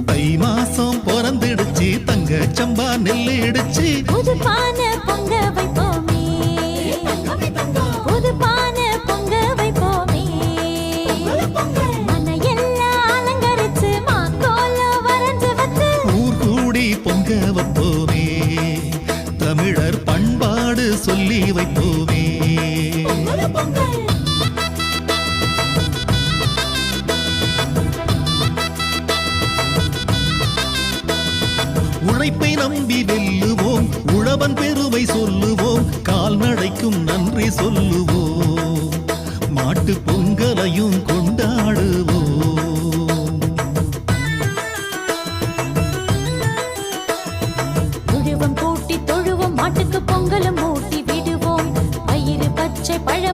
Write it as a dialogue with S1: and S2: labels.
S1: தை மாசம் பிறந்துடுச்சு தங்க சம்பா நெல்லு இடிச்சு
S2: புது பானை பொங்க வைப்போமே புது பானை பொங்க வைப்போமே மனையெல்லாம் அலங்கரிச்சு மாக்கோலம் வரைஞ்சு வச்சு
S1: ஊர் கூடி பொங்க வைப்போமே தமிழர் பண்பாடு சொல்லி வைப்போமே உழைப்பை நம்பி வெல்லுவோம் உழவன் பெருமை சொல்லுவோம் கால்நடைக்கும் நன்றி சொல்லுவோம்